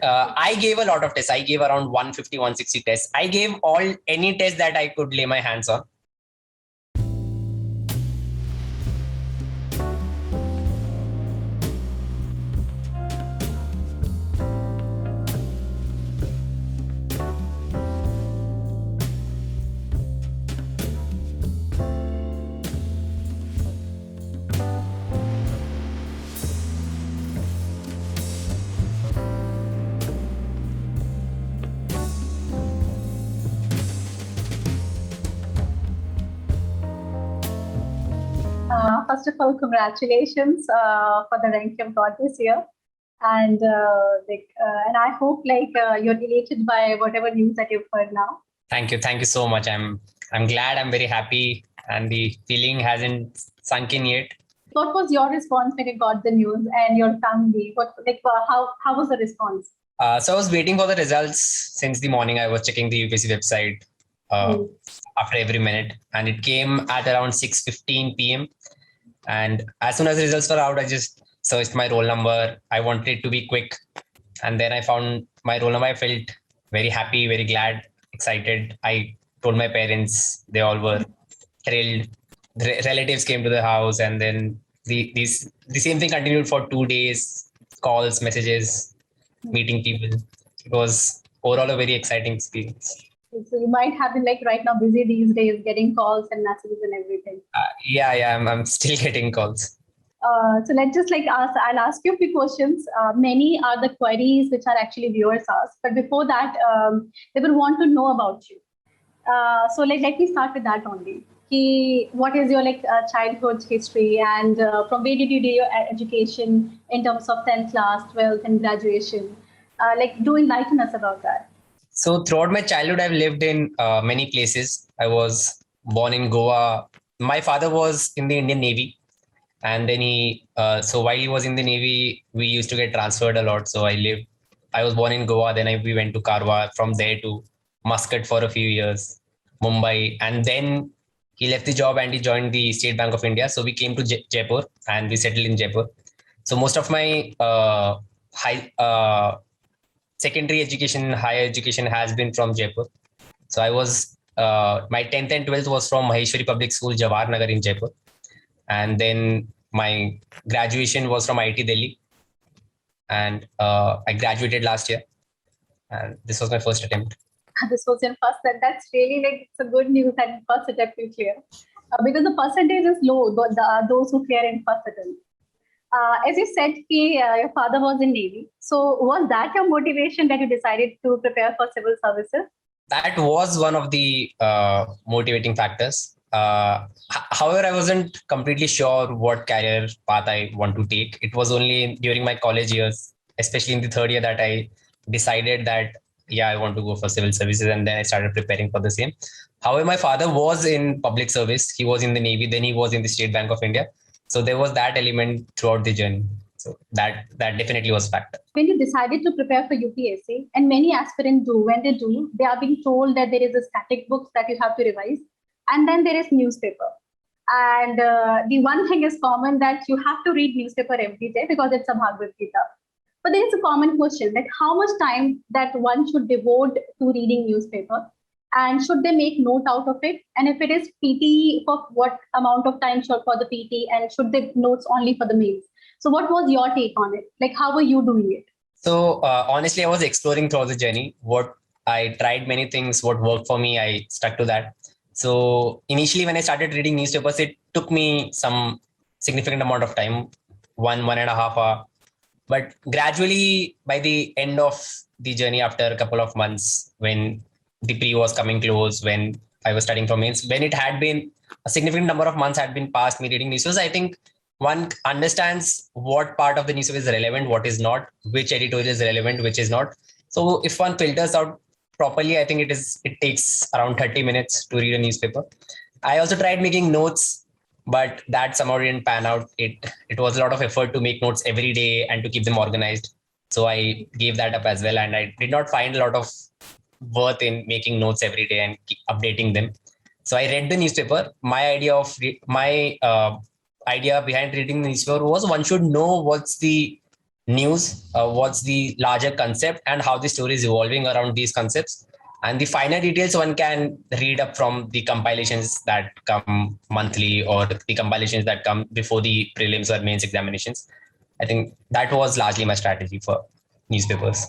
I gave a lot of tests. I gave around 150, 160 tests. I gave any test that I could lay my hands on. First of all, congratulations for the rank you've got this year, and I hope you're elated by whatever news that you've heard now. Thank you so much. I'm glad. I'm very happy, and the feeling hasn't sunk in yet. What was your response when you got the news, and your family? How was the response? So I was waiting for the results since the morning. I was checking the UPSC website after every minute, and it came at around 6:15 p.m. And as soon as the results were out, I just searched my roll number. I wanted it to be quick. And then I found my roll number. I felt very happy, very glad, excited. I told my parents, they all were thrilled. Relatives came to the house, and then the same thing continued for 2 days, calls, messages, meeting people. It was overall a very exciting experience. So you might have been right now busy these days, getting calls and messages and everything. Yeah, I'm still getting calls. So let's just I'll ask you a few questions. Many are the queries which are actually viewers ask, but before that, they will want to know about you. So let me start with that only. What is your childhood history, and from where did you do your education in terms of 10th class, 12th, and graduation? Do enlighten us about that. So throughout my childhood, I've lived in many places. I was born in Goa. My father was in the Indian Navy. And then so while he was in the Navy, we used to get transferred a lot. So I was born in Goa. Then we went to Karwar, from there to Muscat for a few years, Mumbai. And then he left the job and he joined the State Bank of India. So we came to Jaipur and we settled in Jaipur. So most of my secondary education, higher education has been from Jaipur. So I was, my 10th and 12th was from Maheshwari Public School, Jawahar Nagar in Jaipur. And then my graduation was from IIT Delhi. And I graduated last year. And this was my first attempt. This was your first, and that's really it's a good news that first attempt you clear. Because the percentage is low, those who clear in first attempt. As you said, your father was in Navy. So was that your motivation that you decided to prepare for civil services? That was one of the motivating factors. However, I wasn't completely sure what career path I want to take. It was only during my college years, especially in the third year, that I decided that, I want to go for civil services. And then I started preparing for the same. However, my father was in public service. He was in the Navy. Then he was in the State Bank of India. So there was that element throughout the journey. So that definitely was a factor. When you decided to prepare for UPSC, and many aspirants do, when they are being told that there is a static books that you have to revise, and then there is newspaper. And the one thing is common, that you have to read newspaper every day because it's a Bhagavad Gita. But there is a common question, how much time that one should devote to reading newspaper? And should they make note out of it? And if it is PT, for what amount of time should for the PT? And should they notes only for the mails? So what was your take on it? How were you doing it? So honestly, I was exploring throughout the journey. I tried many things. What worked for me, I stuck to that. So initially, when I started reading newspapers, it took me some significant amount of time, 1.5 hours. But gradually, by the end of the journey, after a couple of months, when the pre was coming close, when I was studying for mains, when it had been a significant number of months had been past me reading newspapers, I think one understands what part of the newspaper is relevant, what is not, which editorial is relevant, which is not. So if one filters out properly, I think it takes around 30 minutes to read a newspaper. I also tried making notes, but that somehow didn't pan out. It was a lot of effort to make notes every day and to keep them organized. So I gave that up as well. And I did not find a lot of worth in making notes every day and keep updating them. So I read the newspaper. My idea behind reading the newspaper was one should know what's the news, what's the larger concept, and how the story is evolving around these concepts. And the finer details one can read up from the compilations that come monthly or the compilations that come before the prelims or mains examinations. I think that was largely my strategy for newspapers.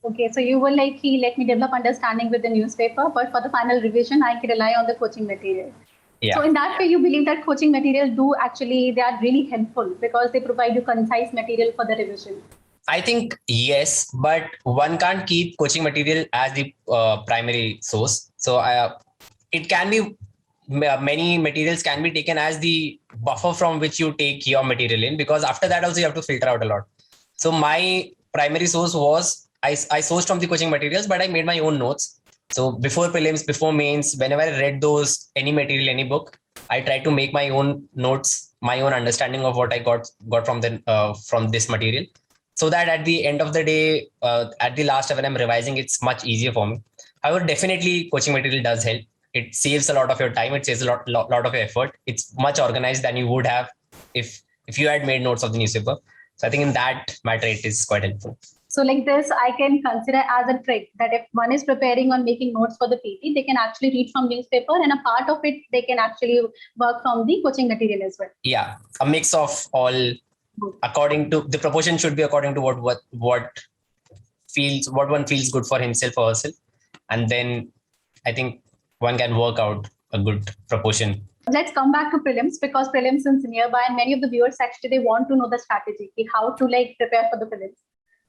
Okay, so you were like, let me develop understanding with the newspaper, but for the final revision, I can rely on the coaching material. Yeah. So in that way, you believe that coaching material they are really helpful because they provide you concise material for the revision. I think yes, but one can't keep coaching material as the primary source. So it can be, many materials can be taken as the buffer from which you take your material in, because after that also you have to filter out a lot. So my primary source was, I sourced from the coaching materials, but I made my own notes. So before prelims, before mains, whenever I read any material, any book, I tried to make my own notes, my own understanding of what I got from this material, so that at the end of the day, at the last when I'm revising, it's much easier for me. However, definitely coaching material does help. It saves a lot of your time. It saves a lot of effort. It's much organized than you would have if you had made notes of the newspaper. So I think in that matter, it is quite helpful. So like this, I can consider as a trick that if one is preparing on making notes for the PT, they can actually read from newspaper, and a part of it, they can actually work from the coaching material as well. Yeah, a mix of all. According to the proportion should be according to what one feels good for himself or herself, and then I think one can work out a good proportion. Let's come back to prelims, because prelims is nearby, and many of the viewers actually they want to know the strategy, how to prepare for the prelims.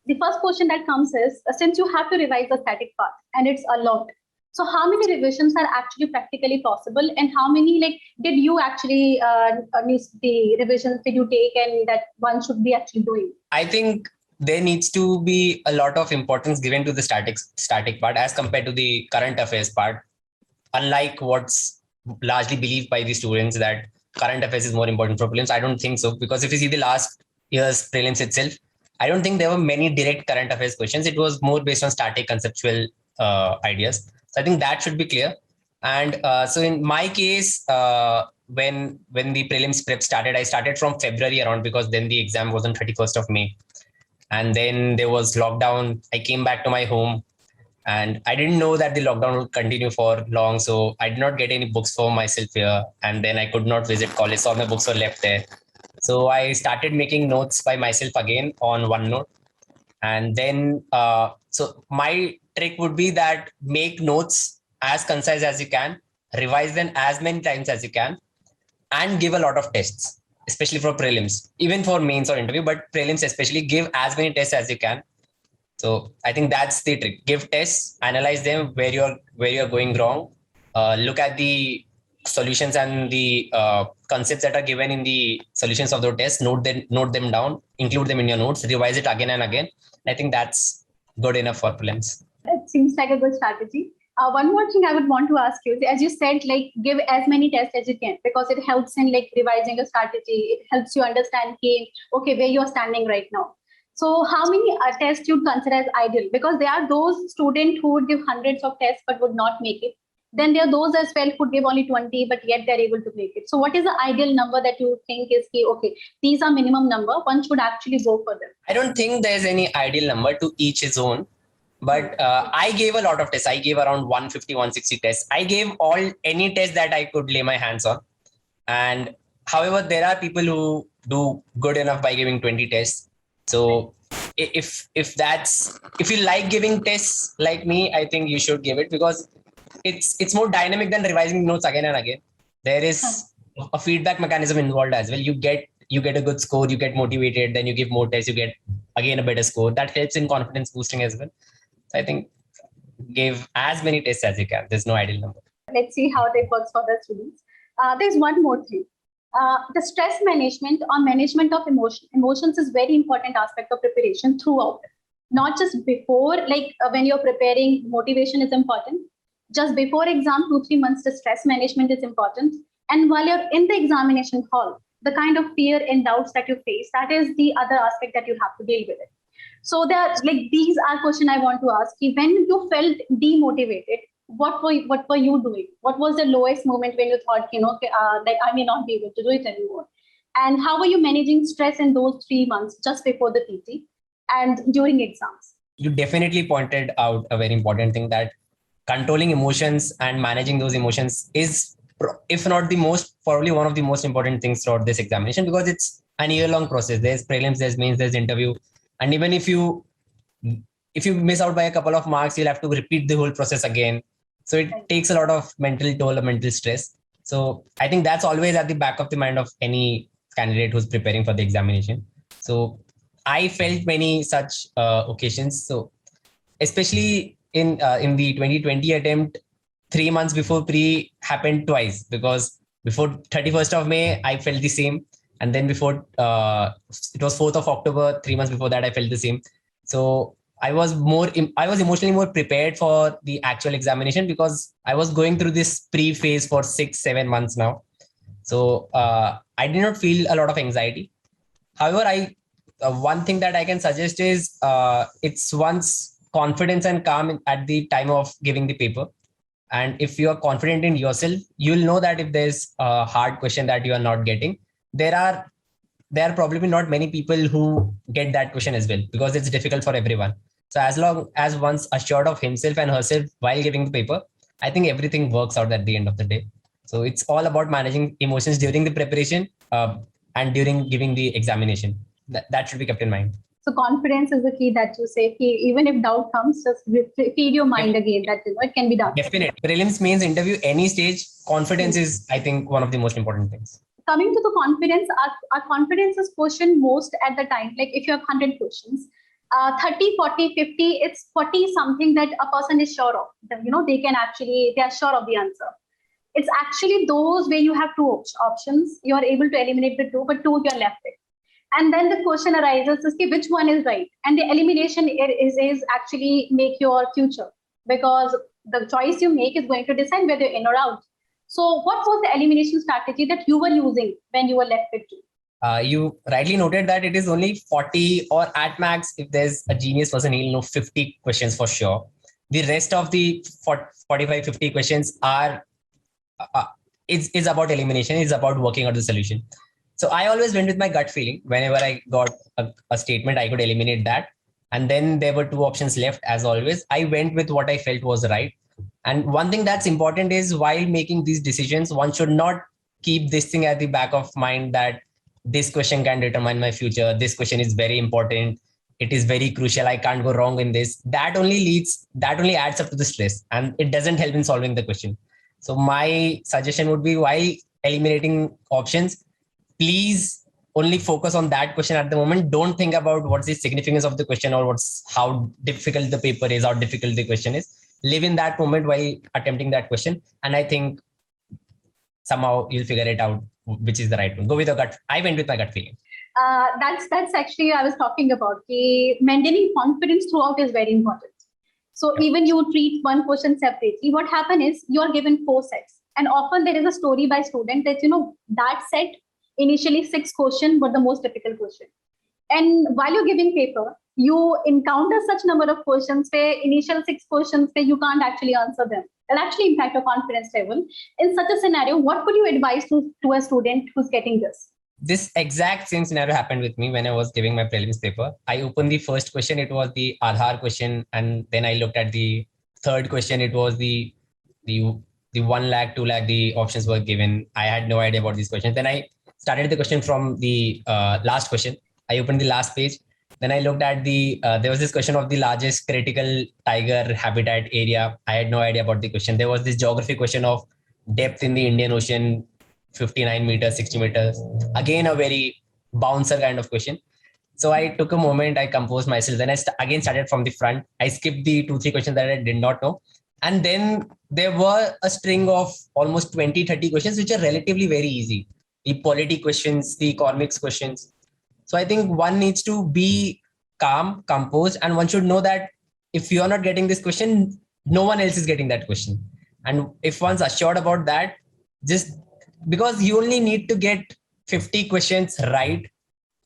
The first question that comes is, since you have to revise the static part and it's a lot, so how many revisions are actually practically possible, and how many did you actually the revisions did you take and that one should be actually doing? I think there needs to be a lot of importance given to the static part as compared to the current affairs part. Unlike what's largely believed by the students that current affairs is more important for prelims, I don't think so, because if you see the last year's prelims itself, I don't think there were many direct current affairs questions. It was more based on static conceptual ideas. So I think that should be clear. And so in my case, when the prelims prep started, I started from February around, because then the exam was on 31st of May. And then there was lockdown. I came back to my home, and I didn't know that the lockdown would continue for long. So I did not get any books for myself here. And then I could not visit college. So all my books were left there. So I started making notes by myself again on OneNote. And then, so my trick would be that make notes as concise as you can, revise them as many times as you can, and give a lot of tests, especially for prelims, even for mains or interview, but prelims especially, give as many tests as you can. So I think that's the trick. Give tests, analyze them where you're going wrong, look at the solutions and the concepts that are given in the solutions of the test, note them down, include them in your notes, revise it again and again. I think that's good enough for prelims. It seems like a good strategy. One more thing I would want to ask you, as you said, give as many tests as you can, because it helps in revising a strategy. It helps you understand, where you're standing right now. So how many tests you'd consider as ideal? Because there are those students who would give hundreds of tests but would not make it. Then there are those as well who give only 20, but yet they're able to make it. So what is the ideal number that you think is, these are minimum number, one should actually go for them? I don't think there's any ideal number, to each his own. But I gave a lot of tests. I gave around 150, 160 tests. I gave any test that I could lay my hands on. And however, there are people who do good enough by giving 20 tests. So if you like giving tests like me, I think you should give it, because it's more dynamic than revising notes again and again. There is a feedback mechanism involved as well. You get a good score, you get motivated, then you give more tests, you get again a better score. That helps in confidence boosting as well. So I think give as many tests as you can. There's no ideal number. Let's see how that works for the students. There's one more thing. The stress management or management of emotions is very important aspect of preparation throughout. Not just before, when you're preparing, motivation is important. Just before exam, 2-3 months, the stress management is important. And while you're in the examination hall, the kind of fear and doubts that you face, that is the other aspect that you have to deal with it. So these are questions I want to ask you. When you felt demotivated, what were you doing? What was the lowest moment when you thought, I may not be able to do it anymore? And how were you managing stress in those 3 months just before the PT? and during exams? You definitely pointed out a very important thing, that controlling emotions and managing those emotions is, if not the most, probably one of the most important things throughout this examination, because it's an year-long process. There's prelims, there's mains, there's interview, and even if you miss out by a couple of marks, you'll have to repeat the whole process again. So it takes a lot of mental toll, or mental stress. So I think that's always at the back of the mind of any candidate who's preparing for the examination. So I felt many such occasions. So especially in the 2020 attempt, 3 months before pre happened twice, because before 31st of May, I felt the same. And then before it was 4th of October, 3 months before that, I felt the same. So I was emotionally more prepared for the actual examination, because I was going through this pre-phase for 6-7 months now. So I did not feel a lot of anxiety. However, one thing that I can suggest is it's one's confidence and calm at the time of giving the paper. And if you are confident in yourself, you'll know that if there's a hard question that you are not getting, there are probably not many people who get that question as well, because it's difficult for everyone. So as long as one's assured of himself and herself while giving the paper, I think everything works out at the end of the day. So it's all about managing emotions during the preparation and during giving the examination. That should be kept in mind. So confidence is the key that you say. Even if doubt comes, just feed your mind again that it can be done. Definitely. Prelims, mains, interview, any stage, confidence is, I think, one of the most important things. Coming to the confidence, our confidence is questioned most at the time. Like if you have 100 questions, 30, 40, 50, it's 40 something that a person is sure of. They are sure of the answer. It's actually those where you have two options. You are able to eliminate the two, but two you're left with. And then the question arises, which one is right? And the elimination is actually make your future, because the choice you make is going to decide whether you're in or out. So what was the elimination strategy that you were using when you were left with two? You rightly noted that it is only 40, or at max, if there's a genius person, he'll know 50 questions for sure. The rest of the 45, 50 questions are is about elimination. It's about working out the solution. So I always went with my gut feeling. Whenever I got a statement, I could eliminate that. And then there were two options left, as always. I went with what I felt was right. And one thing that's important is, while making these decisions, one should not keep this thing at the back of mind that this question can determine my future. This question is very important. It is very crucial. I can't go wrong in this. That only adds up to the stress, and it doesn't help in solving the question. So my suggestion would be, while eliminating options, please only focus on that question at the moment. Don't think about what's the significance of the question, or how difficult the paper is, how difficult the question is. Live in that moment while attempting that question. And I think somehow you'll figure it out, which is the right one. Go with your gut. I went with my gut feeling. That's actually I was talking about. Maintaining confidence throughout is very important. So even you treat one question separately, what happens is you're given 4 sets. And often there is a story by student that, that set, initially 6 questions were the most difficult question. And while you're giving paper, you encounter such number of questions where initial 6 questions where you can't actually answer them. It'll actually impact your confidence level. In such a scenario, what would you advise to a student who's getting this? This exact same scenario happened with me when I was giving my prelims paper. I opened the first question. It was the Aadhaar question. And then I looked at the third question. It was the 1 lakh, 2 lakh, the options were given. I had no idea about these questions. Then I started the question from the last question. I opened the last page. Then I looked at there was this question of the largest critical tiger habitat area. I had no idea about the question. There was this geography question of depth in the Indian Ocean, 59 meters, 60 meters. Again, a very bouncer kind of question. So I took a moment, I composed myself. Then I again started from the front. I skipped the 2-3 questions that I did not know. And then there were a string of almost 20-30 questions, which are relatively very easy. The polity questions, the economics questions. So I think one needs to be calm, composed, and one should know that if you're not getting this question, no one else is getting that question. And if one's assured about that, just because you only need to get 50 questions right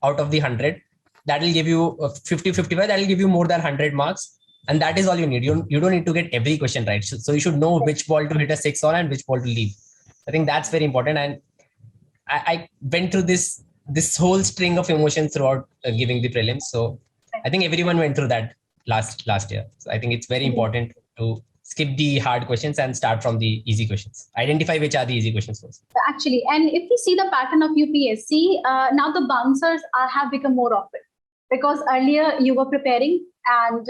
out of the 100, that will give you 50, 55, that will give you more than 100 marks. And that is all you need. You don't need to get every question right. So you should know which ball to hit a 6 on and which ball to leave. I think that's very important. And I went through this whole string of emotions throughout giving the prelims. So I think everyone went through that last year. So I think it's very important to skip the hard questions and start from the easy questions. Identify which are the easy questions first. Actually, and if we see the pattern of UPSC, now the bouncers have become more often, because earlier you were preparing and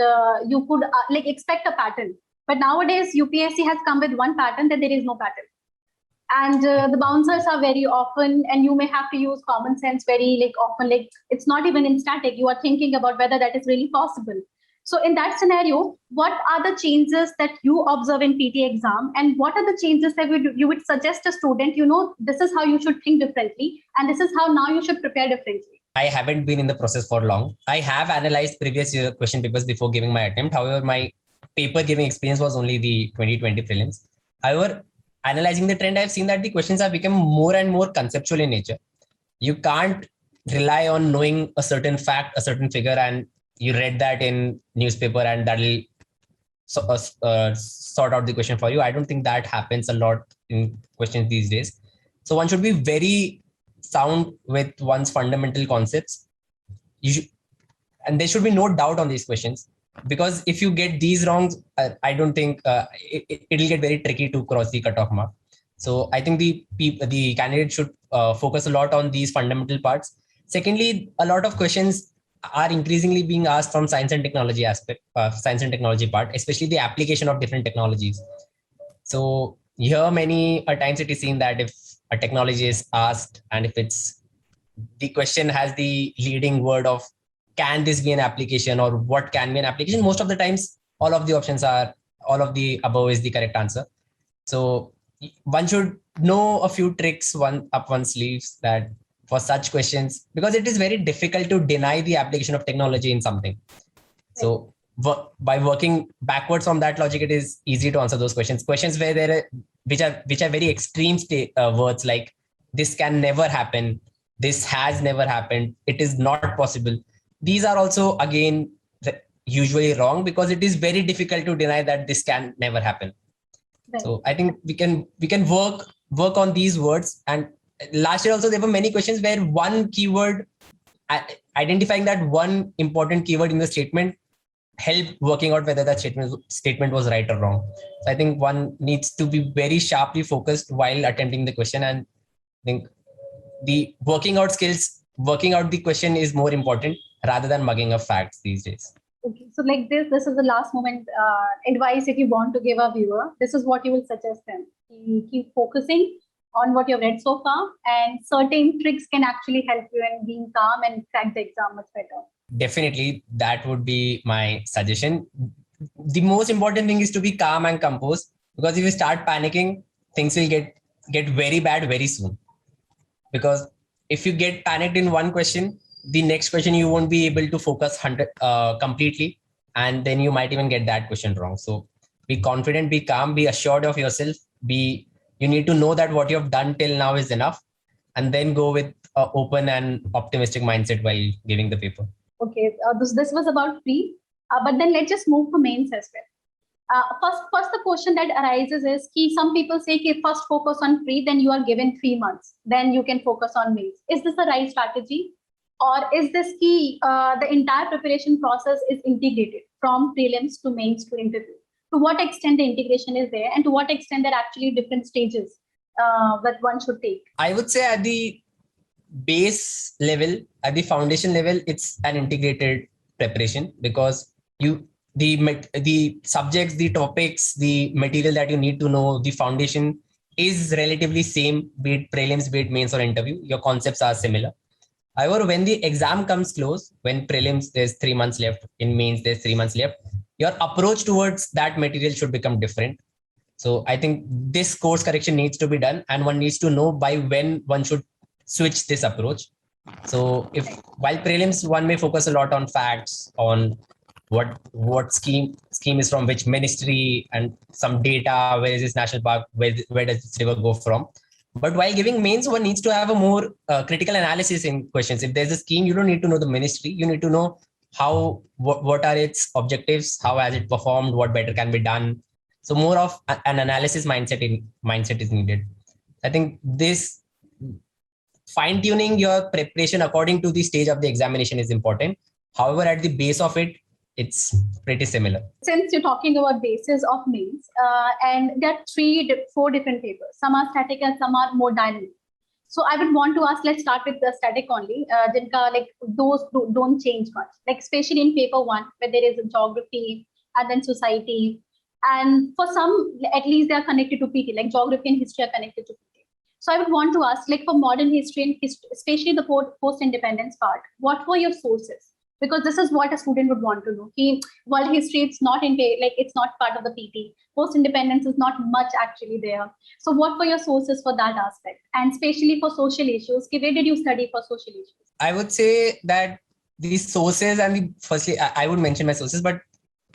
you could like expect a pattern. But nowadays UPSC has come with one pattern, that there is no pattern. And the bouncers are very often, and you may have to use common sense very like often, like it's not even in static. You are thinking about whether that is really possible. So in that scenario, what are the changes that you observe in PT exam, and what are the changes that you would suggest a student, this is how you should think differently, and this is how now you should prepare differently? I haven't been in the process for long. I have analyzed previous year question papers before giving my attempt. However, my paper giving experience was only the 2020 prelims. However, analyzing the trend, I've seen that the questions have become more and more conceptual in nature. You can't rely on knowing a certain fact, a certain figure, and you read that in newspaper and that'll sort out the question for you. I don't think that happens a lot in questions these days. So one should be very sound with one's fundamental concepts. And there should be no doubt on these questions, because if you get these wrong, I don't think it'll get very tricky to cross the cutoff mark. So I think the candidate should focus a lot on these fundamental parts. Secondly, a lot of questions are increasingly being asked from science and technology science and technology part, especially the application of different technologies. So here many times it is seen that if a technology is asked and if the question has the leading word of can this be an application or what can be an application, most of the times all of the options are all of the above is the correct answer. So one should know a few tricks up one's sleeves that for such questions, because it is very difficult to deny the application of technology in something. So by working backwards from that logic, it is easy to answer those questions where which are very extreme words like this can never happen, this has never happened, it is not possible. These are also again usually wrong, because it is very difficult to deny that this can never happen. Right. So I think we can work on these words. And last year also there were many questions where one keyword, identifying that one important keyword in the statement helped working out whether that statement was right or wrong. So I think one needs to be very sharply focused while attempting the question, and I think the working out the question is more important rather than mugging up facts these days. Okay, so like this is the last moment advice if you want to give a viewer. This is what you will suggest them. Keep focusing on what you've read so far, and certain tricks can actually help you in being calm and crack the exam much better. Definitely, that would be my suggestion. The most important thing is to be calm and composed, because if you start panicking, things will get very bad very soon. Because if you get panicked in one question, the next question you won't be able to focus completely, and then you might even get that question wrong. So be confident, be calm, be assured of yourself. You need to know that what you have done till now is enough, and then go with an open and optimistic mindset while giving the paper. Okay, this was about pre, but then let's just move to mains as well. First, the question that arises is some people say first focus on pre, then you are given 3 months, then you can focus on mains. Is this the right strategy? Or is this the entire preparation process is integrated from prelims to mains to interview? To what extent the integration is there, and to what extent there are actually different stages that one should take? I would say at the base level, at the foundation level, it's an integrated preparation, because the subjects, the topics, the material that you need to know, the foundation is relatively same, be it prelims, be it mains or interview. Your concepts are similar. However, when the exam comes close, when prelims there's 3 months left, in mains there's 3 months left, your approach towards that material should become different. So I think this course correction needs to be done, and one needs to know by when one should switch this approach. So while prelims, one may focus a lot on facts, on what scheme is from which ministry, and some data, where is this national park, where does this river go from. But while giving mains, one needs to have a more critical analysis in questions. If there's a scheme, you don't need to know the ministry. You need to know what are its objectives, how has it performed, what better can be done. So more of an analysis mindset is needed. I think this fine-tuning your preparation according to the stage of the examination is important. However, at the base of it, it's pretty similar. Since you're talking about basis of mains, and there are four different papers. Some are static and some are more dynamic. So I would want to ask, let's start with the static only. Jinka, like those don't change much, like especially in paper one, where there is a geography and then society. And for some, at least they are connected to PT, like geography and history are connected to PT. So I would want to ask, like for modern history and especially the post-independence part, what were your sources? Because this is what a student would want to know. World history, it's not it's not part of the PT. Post-independence is not much actually there. So what were your sources for that aspect? And especially for social issues, where did you study for social issues? I would say that these sources firstly, I would mention my sources, but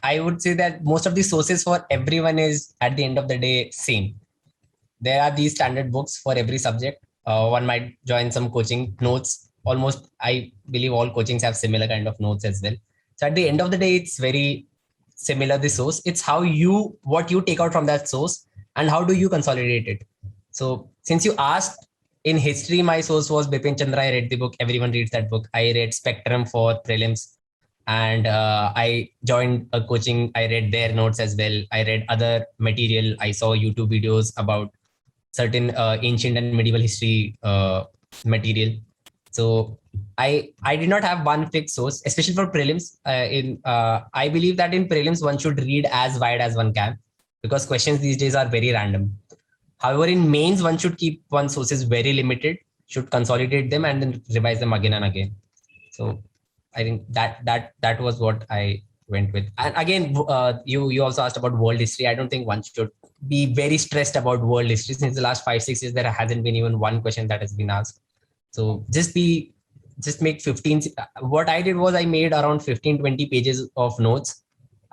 I would say that most of the sources for everyone is at the end of the day same. There are these standard books for every subject. One might join some coaching notes. Almost, I believe all coachings have similar kind of notes as well. So at the end of the day, it's very similar, the source. It's what you take out from that source and how do you consolidate it. So since you asked, in history, my source was Bipin Chandra. I read the book. Everyone reads that book. I read Spectrum for prelims. And I joined a coaching. I read their notes as well. I read other material. I saw YouTube videos about certain ancient and medieval history material. So I did not have one fixed source, especially for prelims. I believe that in prelims one should read as wide as one can, because questions these days are very random. However, in mains one should keep one sources very limited, should consolidate them and then revise them again and again. So I think that was what I went with. And again, you also asked about world history. I don't think one should be very stressed about world history. Since the last 5-6 years, there hasn't been even one question that has been asked. So just make 15. What I did was I made around 15-20 pages of notes,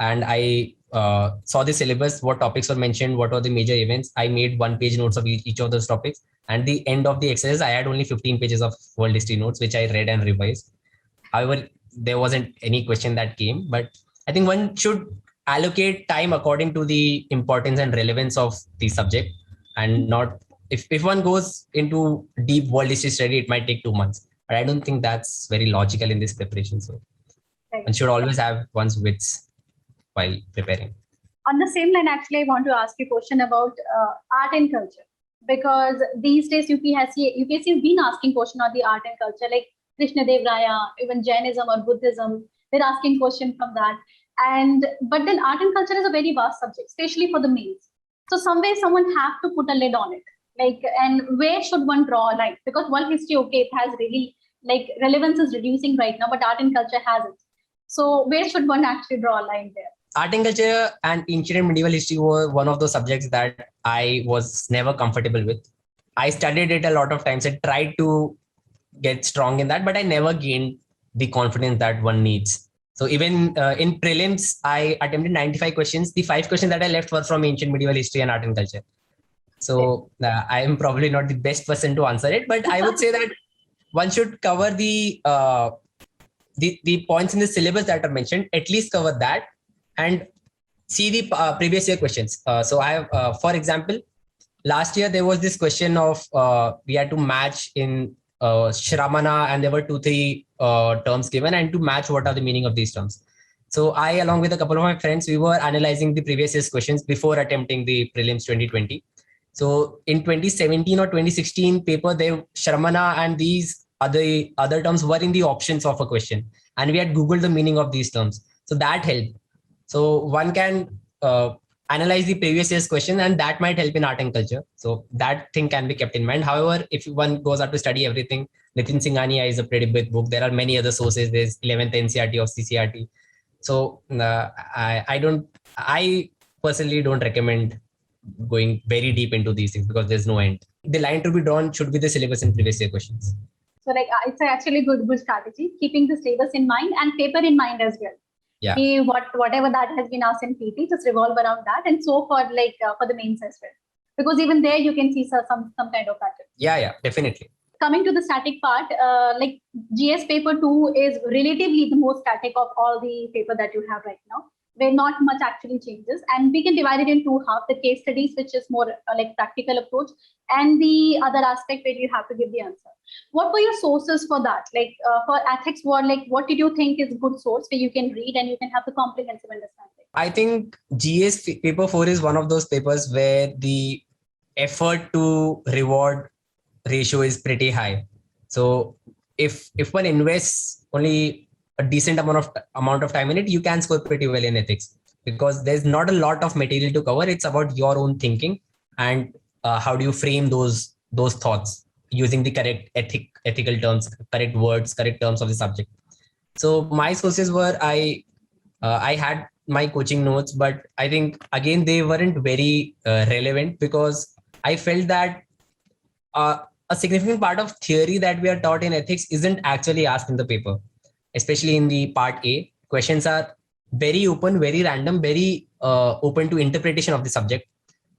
and I saw the syllabus, what topics were mentioned, what were the major events. I made 1-page notes of each of those topics. And the end of the exercise, I had only 15 pages of world history notes, which I read and revised. However, there wasn't any question that came, but I think one should allocate time according to the importance and relevance of the subject, and not, if one goes into deep world history study, it might take 2 months. But I don't think that's very logical in this preparation. So one should always have one's wits while preparing. On the same line, actually, I want to ask you a question about art and culture, because these days UPSC has been asking question on the art and culture, like Krishna Dev Raya, even Jainism or Buddhism, they're asking question from that. But then art and culture is a very vast subject, especially for the mains. So somewhere someone have to put a lid on it. And where should one draw a line? Because world history, okay, it has really relevance is reducing right now, but art and culture has it. So where should one actually draw a line there? Art and culture and ancient and medieval history were one of those subjects that I was never comfortable with. I studied it a lot of times. I tried to get strong in that, but I never gained the confidence that one needs. So even in prelims, I attempted 95 questions. The 5 questions that I left were from ancient medieval history and art and culture. So I am probably not the best person to answer it, but I would say that one should cover the points in the syllabus that are mentioned, at least cover that and see the previous year questions. So I have, for example, last year there was this question of we had to match in Shramana, and there were 2-3 terms given, and to match what are the meaning of these terms. So I, along with a couple of my friends, we were analyzing the previous year's questions before attempting the prelims 2020. So in 2017 or 2016 paper, Shramana and these other terms were in the options of a question, and we had Googled the meaning of these terms. So that helped. So one can analyze the previous year's question, and that might help in art and culture. So that thing can be kept in mind. However, if one goes out to study everything, Nitin Singhania is a pretty big book. There are many other sources. There's 11th NCRT or CCRT. So I personally don't recommend going very deep into these things, because there's no end. The line to be drawn should be the syllabus and previous year questions. So it's actually good strategy, keeping the syllabus in mind and paper in mind as well. Yeah. Whatever that has been asked in PT, just revolve around that, and so for the mains as well, because even there you can see some kind of pattern. Yeah, definitely. Coming to the static part, GS paper 2 is relatively the most static of all the paper that you have right now. where not much actually changes. And we can divide it in two halves, the case studies, which is more like practical approach, and the other aspect where you have to give the answer. What were your sources for that? Like for ethics, what did you think is a good source where you can read and you can have the comprehensive understanding? I think GS paper 4 is one of those papers where the effort to reward ratio is pretty high. So if one invests only a decent amount of time in it, you can score pretty well in ethics, because there's not a lot of material to cover. It's about your own thinking and how do you frame those thoughts using the correct ethical terms, correct words, correct terms of the subject. So my sources were I had my coaching notes, but I think again they weren't very relevant, because I felt that a significant part of theory that we are taught in ethics isn't actually asked in the paper, especially in the part A. Questions are very open, very random, very open to interpretation of the subject.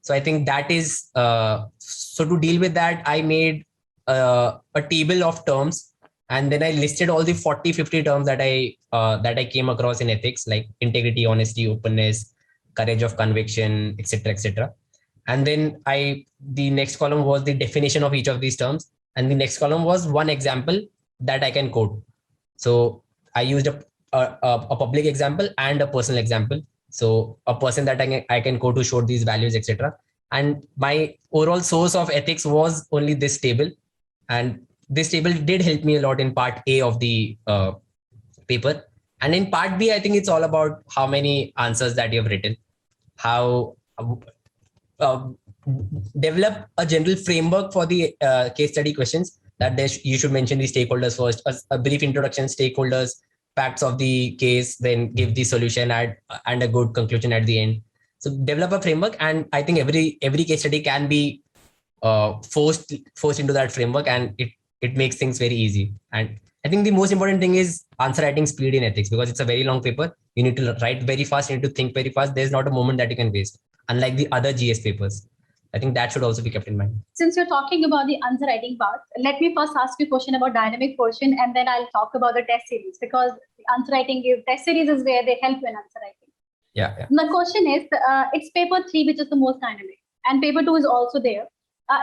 So I think that is, so to deal with that, I made a table of terms, and then I listed all the 40-50 terms that I came across in ethics, like integrity, honesty, openness, courage of conviction, etc., etc. And then the next column was the definition of each of these terms, and the next column was one example that I can quote. So I used a public example and a personal example. So a person that I can quote to show these values, etc. And my overall source of ethics was only this table, and this table did help me a lot in part A of the paper. And in part B, I think it's all about how many answers that you've written, how develop a general framework for the case study questions, that you should mention the stakeholders first, a brief introduction, stakeholders, facts of the case, then give the solution and a good conclusion at the end. So develop a framework, and I think every case study can be forced into that framework, and it makes things very easy. And I think the most important thing is answer writing speed in ethics, because it's a very long paper. You need to write very fast, you need to think very fast. There's not a moment that you can waste, unlike the other GS papers. I think that should also be kept in mind. Since you're talking about the answer writing part, let me first ask you a question about dynamic portion, and then I'll talk about the test series, because the answer writing test series is where they help you in answer writing. Yeah. The question is, it's paper 3, which is the most dynamic, and paper 2 is also there.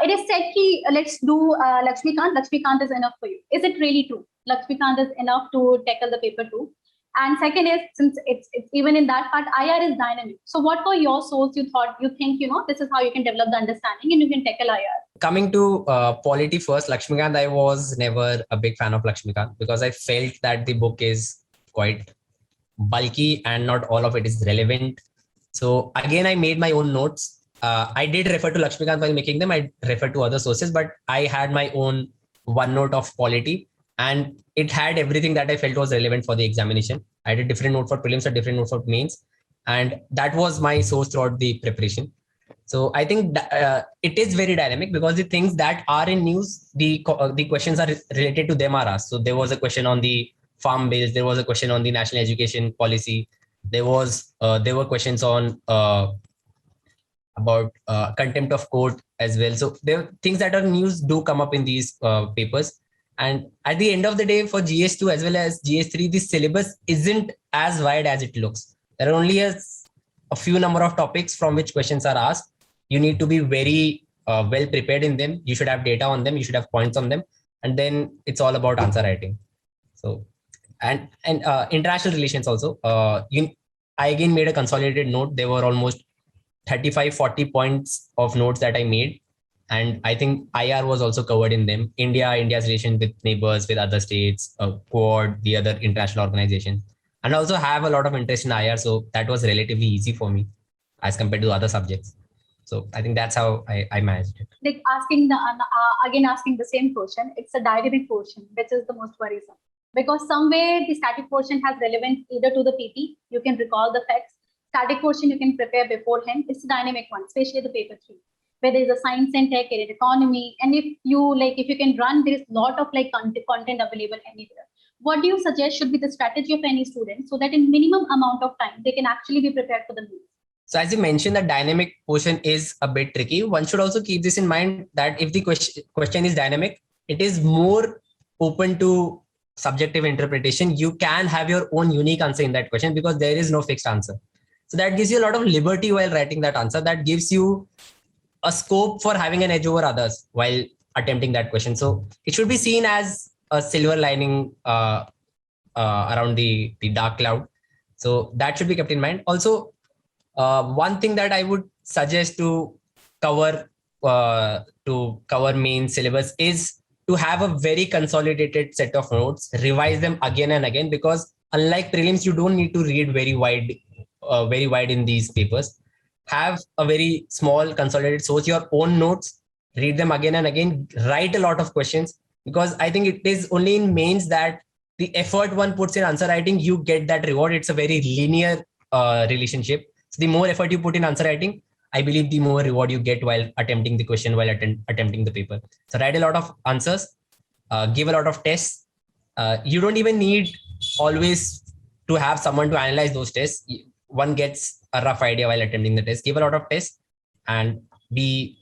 It is said ki, let's do Lakshmikant. Lakshmikant is enough for you. Is it really true? Lakshmikant is enough to tackle the paper 2. And second is, since it's even in that part, IR is dynamic. So what were your source you think, this is how you can develop the understanding and you can tackle IR? Coming to polity first, Lakshmikant, I was never a big fan of Lakshmikant, because I felt that the book is quite bulky and not all of it is relevant. So again, I made my own notes. I did refer to Lakshmikant while making them. I referred to other sources, but I had my own OneNote of polity, and it had everything that I felt was relevant for the examination. I had a different note for prelims, a different note for mains, and that was my source throughout the preparation. So I think it is very dynamic, because the things that are in news, the questions are related to them are asked. So there was a question on the farm bills, there was a question on the national education policy, there were questions on about contempt of court as well. So there things that are news do come up in these papers. And at the end of the day, for GS2 as well as GS3, the syllabus isn't as wide as it looks. There are only a few number of topics from which questions are asked. You need to be very well prepared in them. You should have data on them. You should have points on them. And then it's all about answer writing. So, and international relations also. I again made a consolidated note. There were almost 35-40 points of notes that I made. And I think IR was also covered in them. India's relation with neighbors, with other states, Quad, the other international organizations. And I also have a lot of interest in IR. So that was relatively easy for me as compared to other subjects. So I think that's how I managed it. Like asking the same question, it's a dynamic portion, which is the most worrisome. Because somewhere the static portion has relevance either to the PP, you can recall the facts. Static portion you can prepare beforehand. It's a dynamic one, especially the paper 3. Where there is a science and tech, there is economy, and if you can run, there is a lot of content available anywhere. What do you suggest should be the strategy of any student, so that in minimum amount of time they can actually be prepared for the meet? So as you mentioned, the dynamic portion is a bit tricky. One should also keep this in mind that if the question is dynamic, it is more open to subjective interpretation. You can have your own unique answer in that question, because there is no fixed answer. So that gives you a lot of liberty while writing that answer. That gives you a scope for having an edge over others while attempting that question. So it should be seen as a silver lining around the dark cloud. So that should be kept in mind. Also, one thing that I would suggest to cover main syllabus is to have a very consolidated set of notes, revise them again and again, because unlike prelims, you don't need to read very wide in these papers. Have a very small consolidated source, your own notes, read them again and again, write a lot of questions, because I think it is only in mains that the effort one puts in answer writing, you get that reward. It's a very linear relationship. So the more effort you put in answer writing, I believe the more reward you get while attempting the question, while attempting the paper. So write a lot of answers, give a lot of tests. You don't even need always to have someone to analyze those tests. One gets a rough idea while attempting the test. Give a lot of tests and be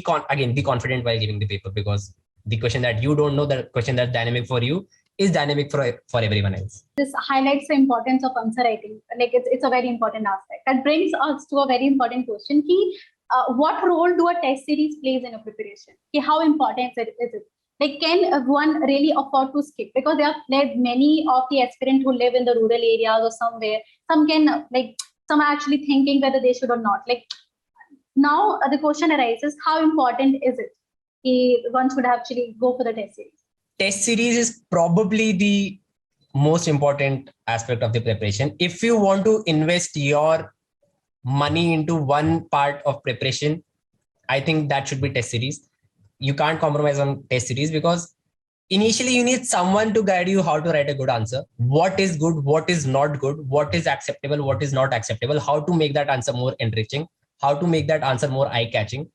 confident while giving the paper, because the question that you don't know, the question that's dynamic for you, is dynamic for everyone else. This highlights the importance of answer writing. Like it's a very important aspect. That brings us to a very important question. What role do a test series plays in a preparation? How important is it? Like, can one really afford to skip? Because there are many of the aspirants who live in the rural areas or somewhere. Some are actually thinking whether they should or not. Like, now the question arises, how important is it? One should actually go for the test series. Test series is probably the most important aspect of the preparation. If you want to invest your money into one part of preparation, I think that should be test series. You can't compromise on test series, because initially you need someone to guide you how to write a good answer. What is good, what is not good, what is acceptable, what is not acceptable, how to make that answer more enriching, how to make that answer more eye-catching,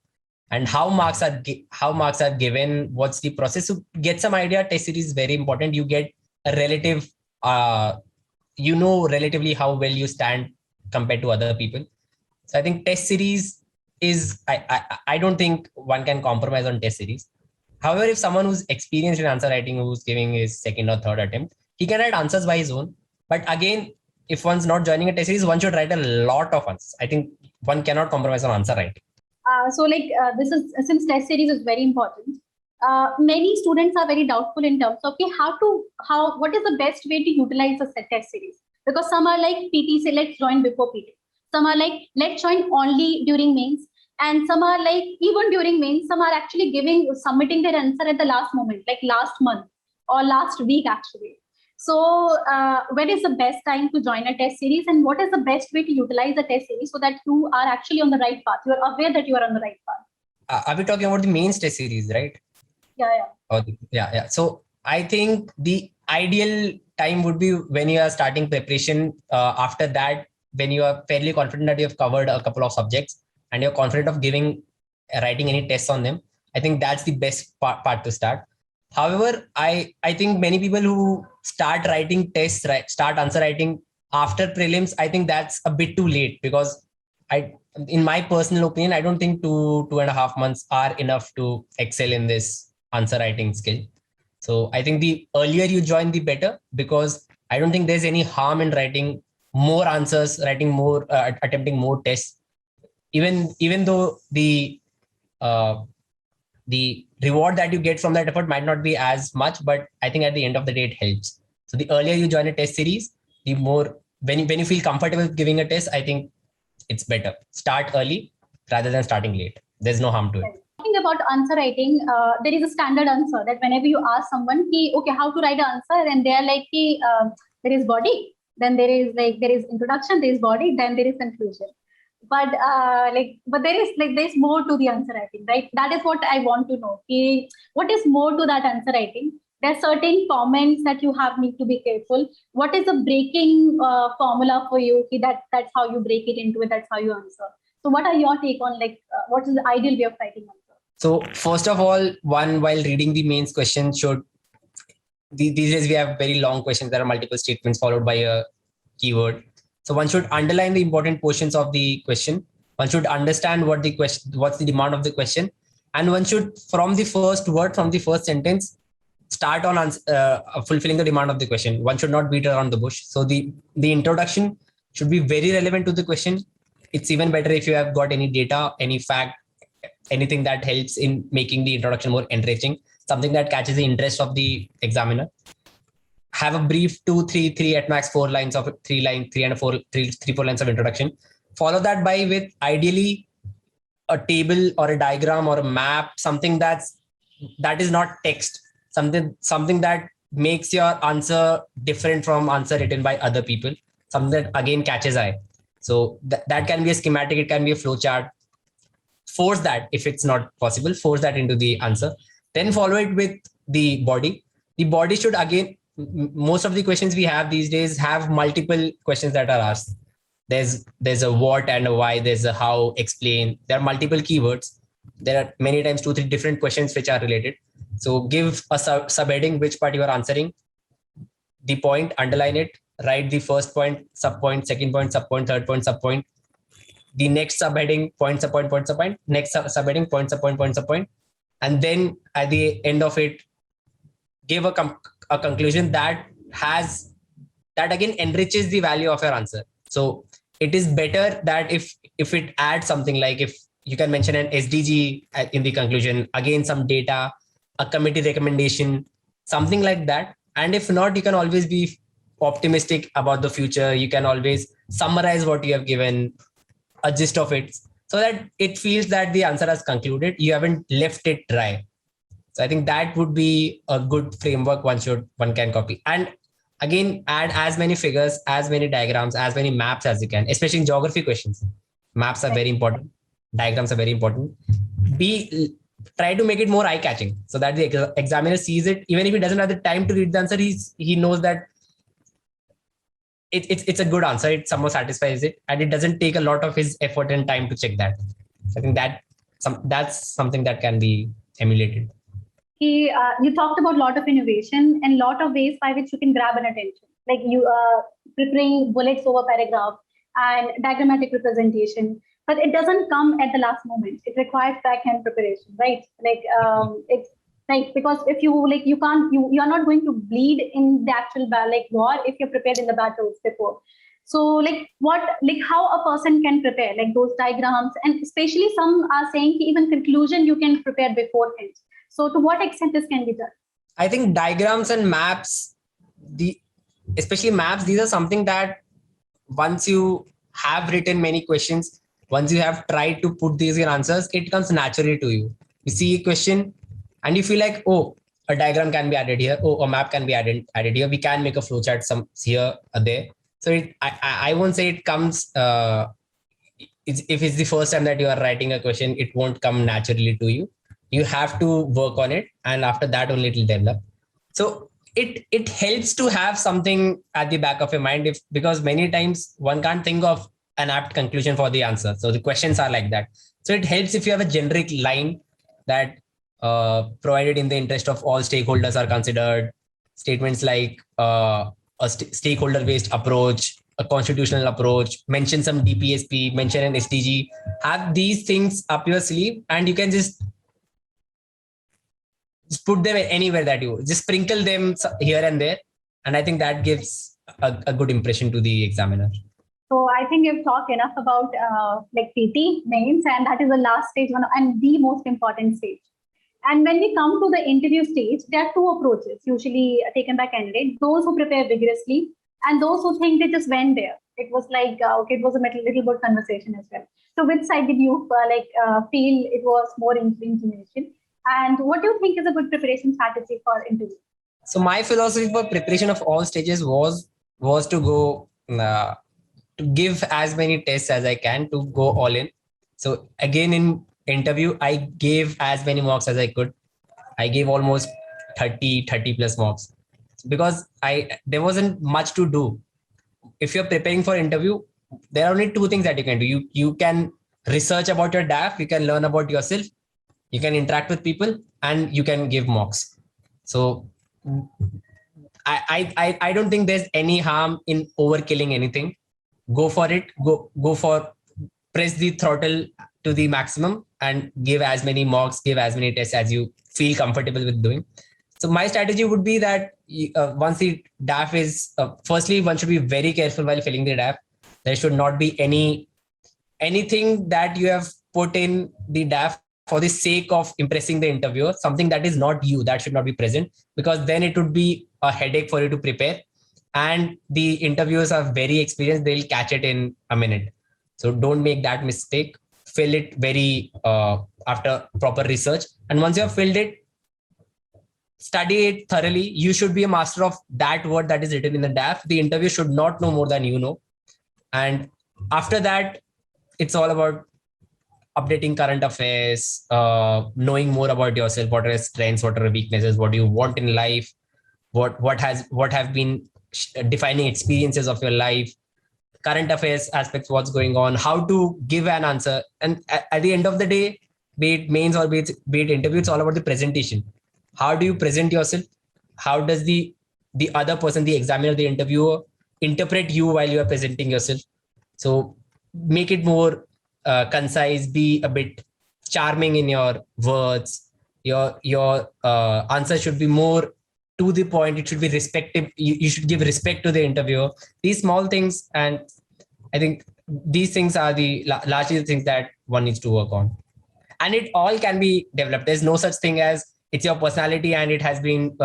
and how marks are given, what's the process. To get some idea, test series is very important. You get a relative, relatively how well you stand compared to other people. So I think test series is, I don't think one can compromise on test series. However, if someone who's experienced in answer writing, who's giving his second or third attempt, he can write answers by his own. But again, if one's not joining a test series, one should write a lot of answers. I think one cannot compromise on answer writing. This is, since test series is very important, many students are very doubtful in terms of what is the best way to utilize the test series. Because some are like, PT say let's join before PT. Some are like, let's join only during mains. And some are like, even during mains, some are actually submitting their answer at the last moment, like last month or last week actually. So when is the best time to join a test series, and what is the best way to utilize the test series so that you are actually on the right path? You are aware that you are on the right path. Are we talking about the mains test series, right? Yeah. So I think the ideal time would be when you are starting preparation. After that, when you are fairly confident that you have covered a couple of subjects and you're confident of writing any tests on them, I think that's the best part to start. However, I think many people who start writing tests, start answer writing after prelims, I think that's a bit too late, because in my personal opinion, I don't think 2.5 months are enough to excel in this answer writing skill. So I think the earlier you join, the better, because I don't think there's any harm in writing more answers, writing more, attempting more tests, even though the reward that you get from that effort might not be as much, but I think at the end of the day, it helps. So the earlier you join a test series, the more, when you feel comfortable with giving a test, I think it's better. Start early rather than starting late. There's no harm to it. Talking about answer writing, there is a standard answer that whenever you ask someone, okay, how to write an answer, and they are like, there is body, then there is introduction, there is body, then there is conclusion. But there's more to the answer writing, right? That is what I want to know. What is more to that answer writing? There are certain comments that you need to be careful. What is the breaking formula for you? That's how you break it into it. That's how you answer. So what are your take on what is the ideal way of writing answer? So first of all, while reading the mains question these days we have very long questions. There are multiple statements followed by a keyword. So one should underline the important portions of the question. One should understand what's the demand of the question. And one should, from the first word, from the first sentence, start on fulfilling the demand of the question. One should not beat around the bush. So the introduction should be very relevant to the question. It's even better if you have got any data, any fact, anything that helps in making the introduction more enriching, something that catches the interest of the examiner. Have a brief 2, 3 at max 4 lines of 3, 4 lines of introduction. Follow that by with ideally a table or a diagram or a map, something that is not text, something that makes your answer different from answer written by other people, something that again catches eye. So that can be a schematic, it can be a flow chart. Force that, if it's not possible, force that into the answer. Then follow it with the body. The body should, again, most of the questions we have these days have multiple questions that are asked. There's a what and a why, there's a how, explain. There are multiple keywords. There are many times 2-3 different questions which are related. So give a subheading, which part you are answering, the point, underline it, write the first point, subpoint, second point, subpoint, third point, subpoint. The next subheading, point, subpoint, point, subpoint. Next subheading, point, subpoint, point, subpoint. And then at the end of it, give a conclusion that again enriches the value of your answer. So it is better that if it adds something, like if you can mention an SDG in the conclusion, again some data, a committee recommendation, something like that. And if not, you can always be optimistic about the future. You can always summarize what you have given, a gist of it, so that it feels that the answer has concluded. You haven't left it dry. So I think that would be a good framework one can copy. And again, add as many figures, as many diagrams, as many maps as you can, especially in geography questions. Maps are very important. Diagrams are very important. Try to make it more eye-catching so that the examiner sees it. Even if he doesn't have the time to read the answer, he knows that it's a good answer. It somehow satisfies it, and it doesn't take a lot of his effort and time to check that. So I think that's something that can be emulated. You talked about a lot of innovation and a lot of ways by which you can grab an attention, like you preparing bullets over paragraph and diagrammatic representation. But it doesn't come at the last moment. It requires backhand preparation, right? It's like, because if you are not going to bleed in the actual war if you're prepared in the battles before. So how a person can prepare, like those diagrams, and especially some are saying even conclusion you can prepare beforehand. So to what extent this can be done? I think diagrams and maps, especially maps, these are something that once you have written many questions, once you have tried to put these in answers, it comes naturally to you. You see a question and you feel like, oh, a diagram can be added here. Oh, a map can be added here. We can make a flowchart some here or there. So I won't say it comes, if it's the first time that you are writing a question, it won't come naturally to you. You have to work on it, and after that only it will develop. So it helps to have something at the back of your mind, because many times one can't think of an apt conclusion for the answer. So the questions are like that. So it helps if you have a generic line that provided in the interest of all stakeholders are considered. Statements like a stakeholder-based approach, a constitutional approach, mention some DPSP, mention an SDG, have these things up your sleeve, and you can just put them anywhere that you just sprinkle them here and there. And I think that gives a good impression to the examiner. So I think you've talked enough about PT mains, and that is the last stage and the most important stage. And when we come to the interview stage, there are two approaches usually taken by candidates: those who prepare vigorously and those who think they just went there. It was like, okay, it was a little bit conversation as well. So which side did you feel it was more information? And what do you think is a good preparation strategy for interview? So my philosophy for preparation of all stages was to go to give as many tests as I can, to go all in. So again, in interview, I gave as many mocks as I could. I gave almost 30 plus mocks, because there wasn't much to do. If you're preparing for interview, there are only two things that you can do. You can research about your DAF, you can learn about yourself, you can interact with people, and you can give mocks. So I don't think there's any harm in overkilling anything. Go for it. Press the throttle to the maximum and give as many mocks, give as many tests as you feel comfortable with doing. So my strategy would be that once the DAF is, firstly, one should be very careful while filling the DAF. There should not be anything that you have put in the DAF for the sake of impressing the interviewer. Something that is not you, that should not be present, because then it would be a headache for you to prepare. And the interviewers are very experienced. They'll catch it in a minute. So don't make that mistake. Fill it very after proper research. And once you have filled it, study it thoroughly. You should be a master of that word that is written in the DAF. The interview should not know more than you know. And after that, it's all about updating current affairs, knowing more about yourself, what are your strengths, what are your weaknesses, what do you want in life, what have been defining experiences of your life, current affairs aspects, what's going on, how to give an answer. And at the end of the day, be it mains or be it interview, it's all about the presentation. How do you present yourself? How does the other person, the examiner, the interviewer, interpret you while you are presenting yourself? So make it more concise, be a bit charming in your words. Your answer should be more to the point. It should be respective. You should give respect to the interviewer. These small things, and I think these things are the largely the things that one needs to work on. And it all can be developed. There's no such thing as it's your personality and it has been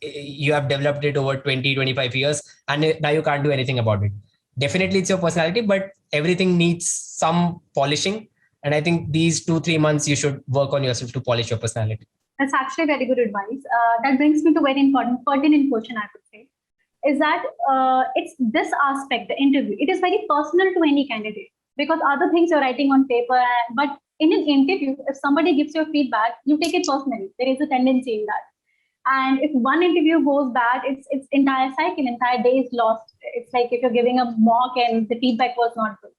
you have developed it over 20-25 years and now you can't do anything about it. Definitely it's your personality, but everything needs some polishing. And I think these 2-3 months you should work on yourself to polish your personality. That's actually very good advice. That brings me to a very important, pertinent question, I would say, is that it's this aspect, the interview, it is very personal to any candidate, because other things you're writing on paper, but in an interview, if somebody gives you feedback, you take it personally. There is a tendency in that. And if one interview goes bad, it's entire cycle, entire day is lost. It's like if you're giving a mock and the feedback was not good.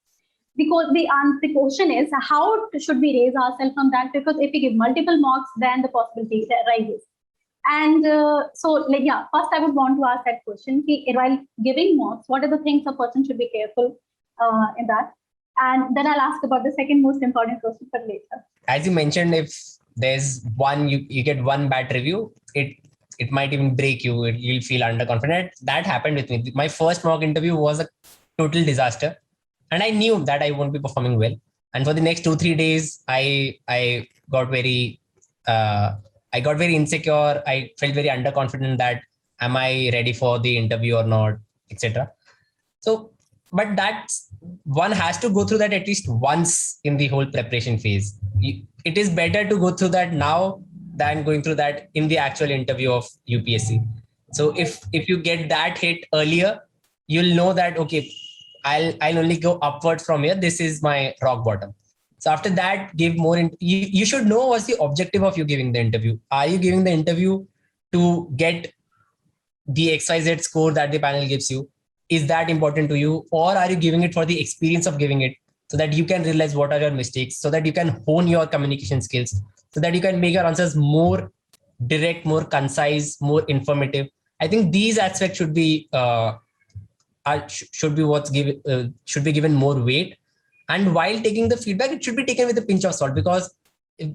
Because the question is, how should we raise ourselves from that? Because if we give multiple mocks, then the possibility rises. And first I would want to ask that question. While giving mocks, what are the things a person should be careful in that? And then I'll ask about the second most important question for later. As you mentioned, if there's one, you get one bad review, it might even break you. You'll feel underconfident. That happened with me. My first mock interview was a total disaster. And I knew that I won't be performing well. And for the next 2-3 days, I got very insecure. I felt very underconfident that am I ready for the interview or not, etc. So, but that's one has to go through that at least once in the whole preparation phase. It is better to go through that now than going through that in the actual interview of UPSC. So if you get that hit earlier, you'll know that, okay, I'll only go upwards from here. This is my rock bottom. So after that, give more. You should know what's the objective of you giving the interview. Are you giving the interview to get the XYZ score that the panel gives you? Is that important to you? Or are you giving it for the experience of giving it so that you can realize what are your mistakes, so that you can hone your communication skills, so that you can make your answers more direct, more concise, more informative? I think these aspects should be should be given more weight. And while taking the feedback, it should be taken with a pinch of salt, because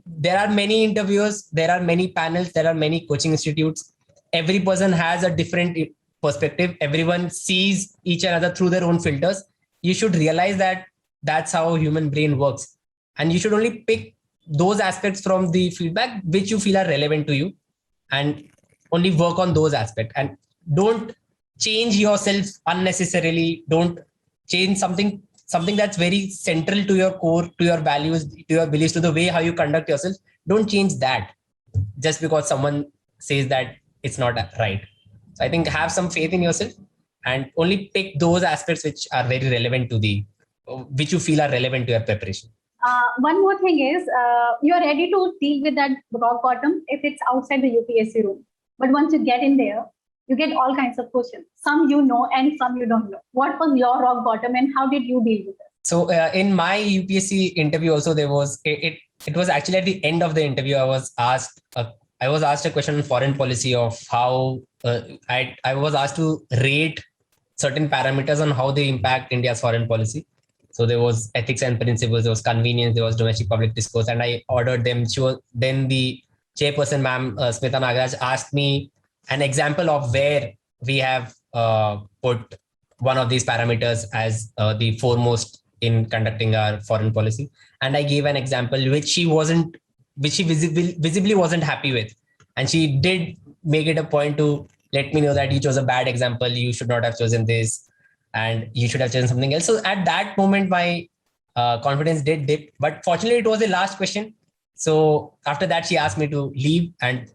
there are many interviewers, there are many panels, there are many coaching institutes. Every person has a different perspective. Everyone sees each another through their own filters. You should realize that that's how human brain works. And you should only pick those aspects from the feedback which you feel are relevant to you, and only work on those aspects. And don't change yourself unnecessarily. Don't change something that's very central to your core, to your values, to your beliefs, to the way how you conduct yourself. Don't change that just because someone says that it's not right. So I think have some faith in yourself and only pick those aspects which are very relevant to which you feel are relevant to your preparation. One more thing is, you're ready to deal with that rock bottom if it's outside the UPSC room. But once you get in there, you get all kinds of questions. Some you know and some you don't know. What was your rock bottom and how did you deal with it? So in my UPSC interview also, there was, it was actually at the end of the interview, I was asked a question on foreign policy of how I was asked to rate certain parameters on how they impact India's foreign policy. So there was ethics and principles, there was convenience, there was domestic public discourse, and I ordered them. Then the chairperson, ma'am, Smita Nagaraj, asked me an example of where we have put one of these parameters as the foremost in conducting our foreign policy. And I gave an example which she visibly wasn't happy with. And she did make it a point to let me know that you chose a bad example. You should not have chosen this and you should have chosen something else. So at that moment, my confidence did dip. But fortunately, it was the last question. So after that, she asked me to leave and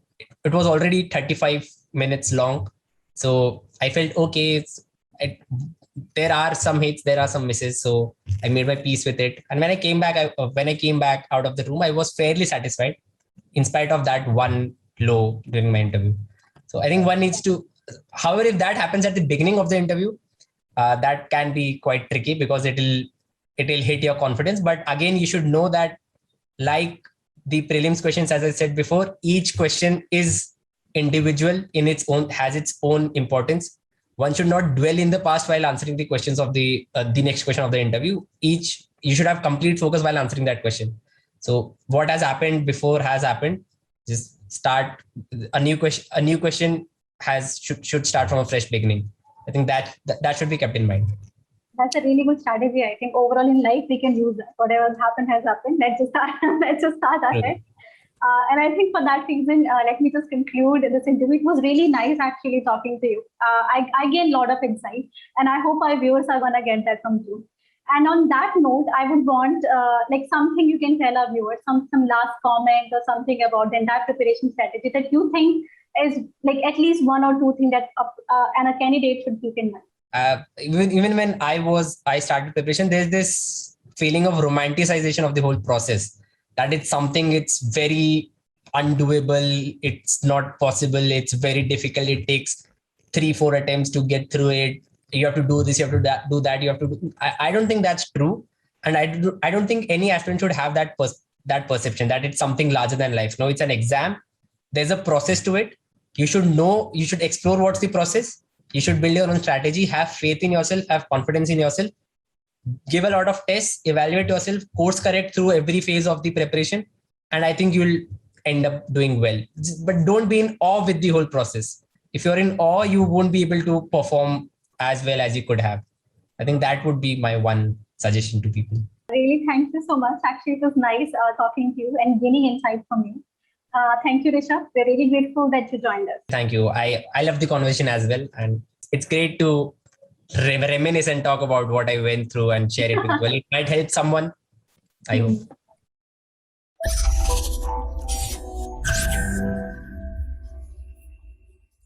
it was already 35 minutes long. So I felt, okay, there are some hits, there are some misses. So I made my peace with it. And when I came back, out of the room, I was fairly satisfied in spite of that one low during my interview. So I think one needs to, however, if that happens at the beginning of the interview, that can be quite tricky because it'll hit your confidence. But again, you should know that like the prelims questions, as I said before, each question is individual in its own, has its own importance. One should not dwell in the past while answering the questions of the next question of the interview. You should have complete focus while answering that question. So what has happened before has happened. Just start a new question. A new question should start from a fresh beginning. I think that should be kept in mind. That's a really good strategy. I think overall in life we can use that. Whatever happened has happened. Let's just start ahead. And I think for that reason, let me just conclude this interview. It was really nice actually talking to you. I gained a lot of insight, and I hope our viewers are gonna get that from you. And on that note, I would want like something you can tell our viewers, some last comment or something about the entire preparation strategy that you think is like at least one or two things that and a candidate should keep in mind. Even when I started preparation, there's this feeling of romanticization of the whole process. That it's something, it's very undoable, it's not possible, it's very difficult, it takes 3-4 attempts to get through it. You have to do this, you have to do that, you have to do. I don't think that's true. And I don't think any aspirant should have that perception that it's something larger than life. No, it's an exam. There's a process to it. You should know, you should explore what's the process. You should build your own strategy, have faith in yourself, have confidence in yourself. Give a lot of tests, evaluate yourself, course correct through every phase of the preparation. And I think you'll end up doing well. But don't be in awe with the whole process. If you're in awe, you won't be able to perform as well as you could have. I think that would be my one suggestion to people. Really, thank you so much. Actually, it was nice talking to you and gaining insight from you. Thank you, Rishabh. We're really grateful that you joined us. Thank you. I love the conversation as well. And it's great to reminisce and talk about what I went through and share it with you. Well, it might help someone. I hope.